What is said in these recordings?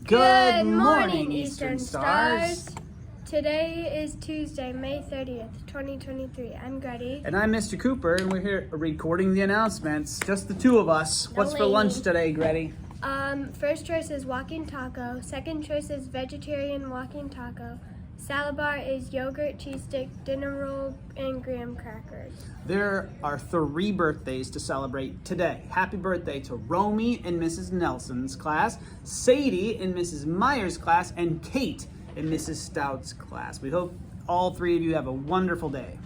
Good morning, Eastern Stars. Today is Tuesday, May 30th, 2023. I'm Grady. And I'm Mr. Cooper, and we're here recording the announcements. Just the two of us. No What's for lady. lunch today, Grady? First choice is walking taco. Second choice is vegetarian walking taco. Salad bar is yogurt, cheese stick, dinner roll, and graham crackers. There are 3 birthdays to celebrate today. Happy birthday to Romy in Mrs. Nelson's class, Sadie in Mrs. Meyer's class, and Kate in Mrs. Stout's class. We hope all 3 of you have a wonderful day.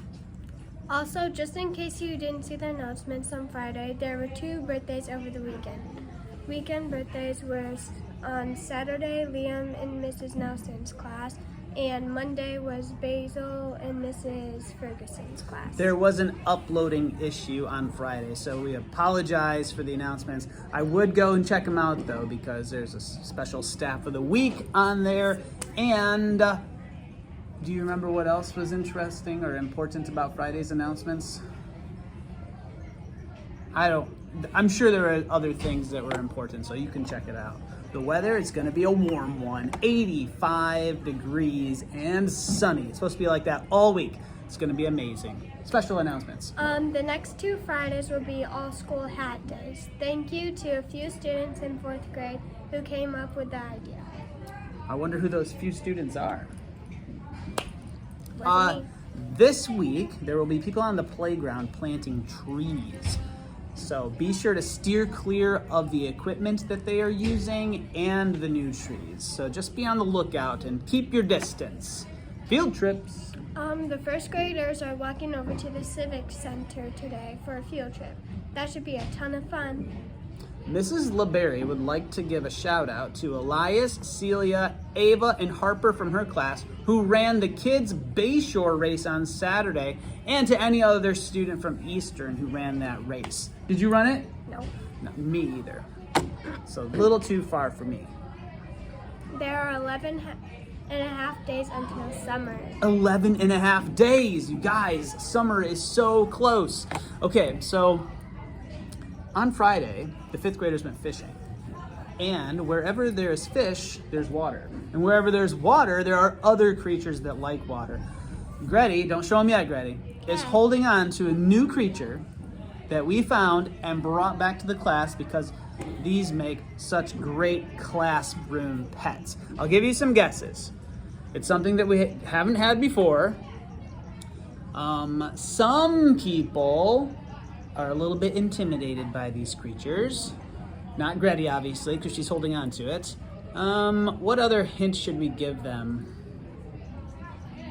Also, just in case you didn't see the announcements on Friday, there were 2 birthdays over the weekend. Weekend birthdays were on Saturday, Liam in Mrs. Nelson's class, and Monday was Basil in Mrs. Ferguson's class. There was an uploading issue on Friday, so we apologize for the announcements. I would go and check them out, though, because there's a special staff of the week on there. And do you remember what else was interesting or important about Friday's announcements? I'm sure there are other things that were important, so you can check it out. The weather is going to be a warm one, 85 degrees and sunny. It's supposed to be like that all week. It's going to be amazing. Special announcements. The next 2 Fridays will be all school hat days. Thank you to a few students in 4th grade who came up with the idea. I wonder who those few students are. Wasn't me. This week, there will be people on the playground planting trees. So be sure to steer clear of the equipment that they are using and the new trees. So just be on the lookout and keep your distance. Field trips. The 1st graders are walking over to the Civic Center today for a field trip. That should be a ton of fun. Mrs. LeBerry would like to give a shout out to Elias, Celia, Ava, and Harper from her class who ran the kids' Bayshore race on Saturday, and to any other student from Eastern who ran that race. Did you run it? No. No, me either. So a little too far for me. There are 11 and a half days until summer. 11 and a half days, you guys. Summer is so close. Okay, so on Friday, the 5th graders went fishing. And wherever there's fish, there's water. And wherever there's water, there are other creatures that like water. Grady, don't show him yet, Grady, is holding on to a new creature that we found and brought back to the class because these make such great classroom pets. I'll give you some guesses. It's something that we haven't had before. Some people are a little bit intimidated by these creatures. Not Grady, obviously, because she's holding on to it. What other hint should we give them?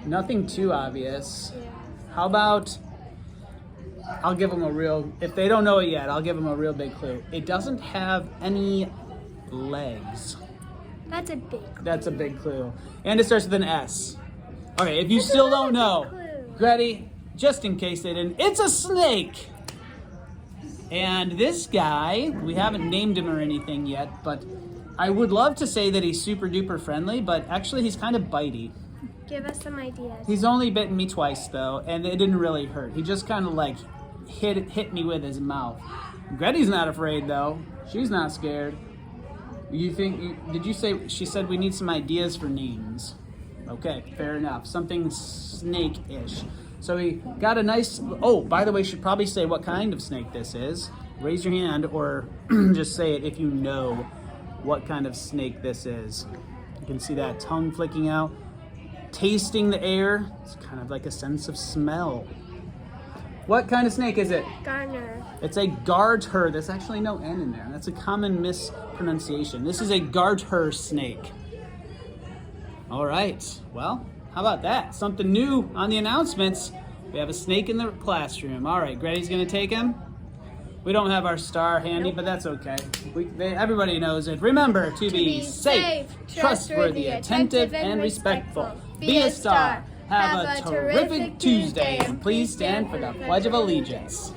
Nothing too obvious. Yeah. How about, I'll give them if they don't know it yet, I'll give them a real big clue. It doesn't have any legs. That's a big clue. That's a big clue. And it starts with an S. Okay, if you still don't know, clue. Grady, just in case they didn't, it's a snake. And this guy, we haven't named him or anything yet, but I would love to say that he's super duper friendly, but actually he's kind of bitey. Give us some ideas. He's only bitten me twice though, and it didn't really hurt. He just kind of like hit me with his mouth. Grady's not afraid though. She's not scared. Did you say, she said we need some ideas for names. Okay, fair enough. Something snake-ish. So we got a nice, by the way, should probably say what kind of snake this is. Raise your hand or just say it if you know what kind of snake this is. You can see that tongue flicking out. Tasting the air, it's kind of like a sense of smell. What kind of snake is it? Garner. It's a garter. There's actually no N in there. That's a common mispronunciation. This is a garter snake. All right, well, how about that? Something new on the announcements. We have a snake in the classroom. All right, Grady's gonna take him. We don't have our star handy, but that's okay. Everybody knows it. Remember to be safe, trustworthy, attentive, and respectful. Be a star. Have a terrific Tuesday, and please stand for the Pledge of Allegiance.